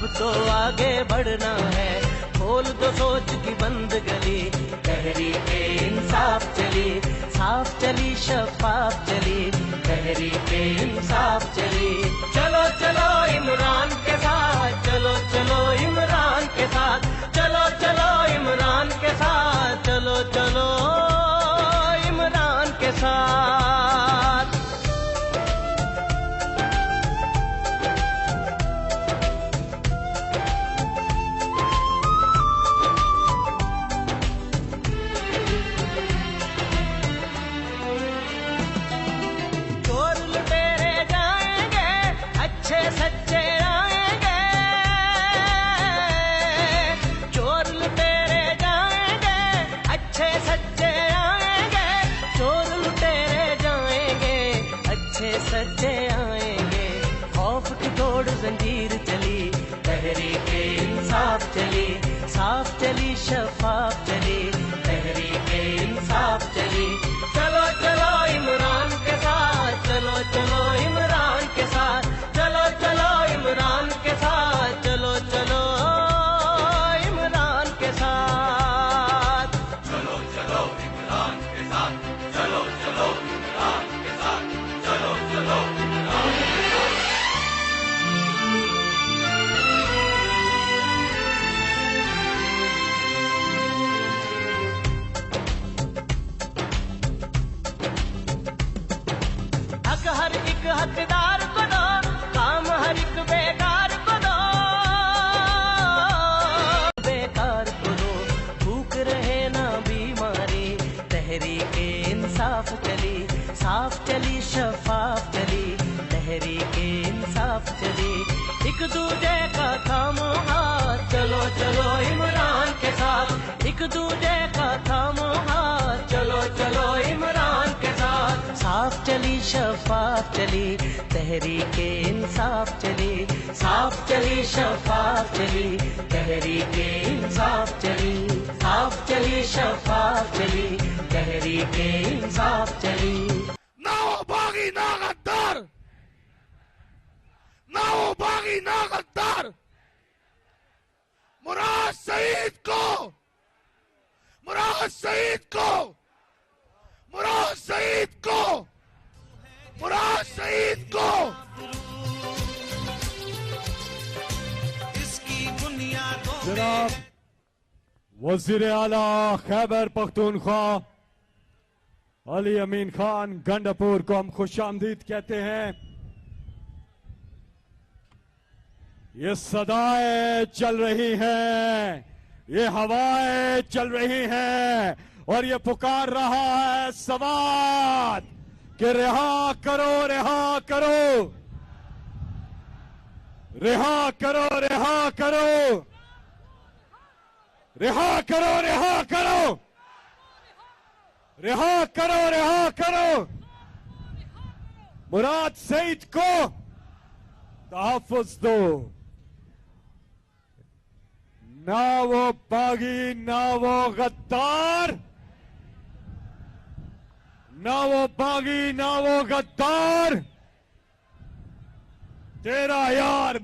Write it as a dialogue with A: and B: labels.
A: अब तो आगे बढ़ना है, खोल दो सोच की बंद गली, तहरीक इंसाफ चली, साफ चली शफाफ चली, तहरीक इंसाफ चली। चलो चलो इमरान के साथ, चलो चलो इमरान के साथ, चलो चलो इमरान के साथ, चलो चलो इमरान के साथ। चोर लुटेरे जाएंगे, अच्छे सच्चे आएंगे, चोर लुटेरे जाएंगे, अच्छे सच्चे आएंगे, चोर लुटेरे जाएंगे, अच्छे सच्चे आएंगे। खौफ की तोड़ जंजीर चली, तहरीक इंसाफ चली, साफ चली शफाफ चली, तहरीक इंसाफ चली। चलो चलो इमरान के साथ, चलो चलो इमरान के साथ, चलो चलो इमरान के साथ, चलो चलो इमरान के साथ।
B: चलो चलो इमरान के साथ, चलो चलो इमरान के साथ, चलो चलो इमरान के साथ।
A: हक हर एक हकदार को दो, काम हर एक बेकार को दो, बेकार को दो, भूख रहे ना बीमारी, तहरीक इंसाफ चली, साफ चली शफाफ चली, तहरीक इंसाफ चली। एक दूजे का थामो हाथ, चलो चलो इमरान के साथ, एक दूजे का थामो हाथ, चलो चलो इमरान के साथ। साफ चली शफाफ चली, तहरीक इंसाफ चली, साफ चली शफाफ चली, तहरीक इंसाफ चली, साफ चली शफाफ चली, तहरीक इंसाफ चली।
B: ना वो बागी ना गद्दार, ना वो बागी ना गद्दार। मुराद शहीद को, मुराद शहीद को, मुराद शहीद को, मुराद शहीद को।
C: जनाब वजीर आला खैबर पख्तूनख्वा अली अमीन खान गंडापुर को हम खुशामदीद कहते हैं। ये सदाएं चल रही हैं, ये हवाएं चल रही हैं और ये पुकार रहा है सवाद कि रिहा करो, रिहा करो, रिहा करो, रिहा करो, रिहा करो, रिहा करो, रिहा करो, रिहा करो। मुराद सईद को तहफ्फुज दो। ना वो बागी, ना वो गद्दार, ना वो बागी, ना वो गद्दार, तेरा यार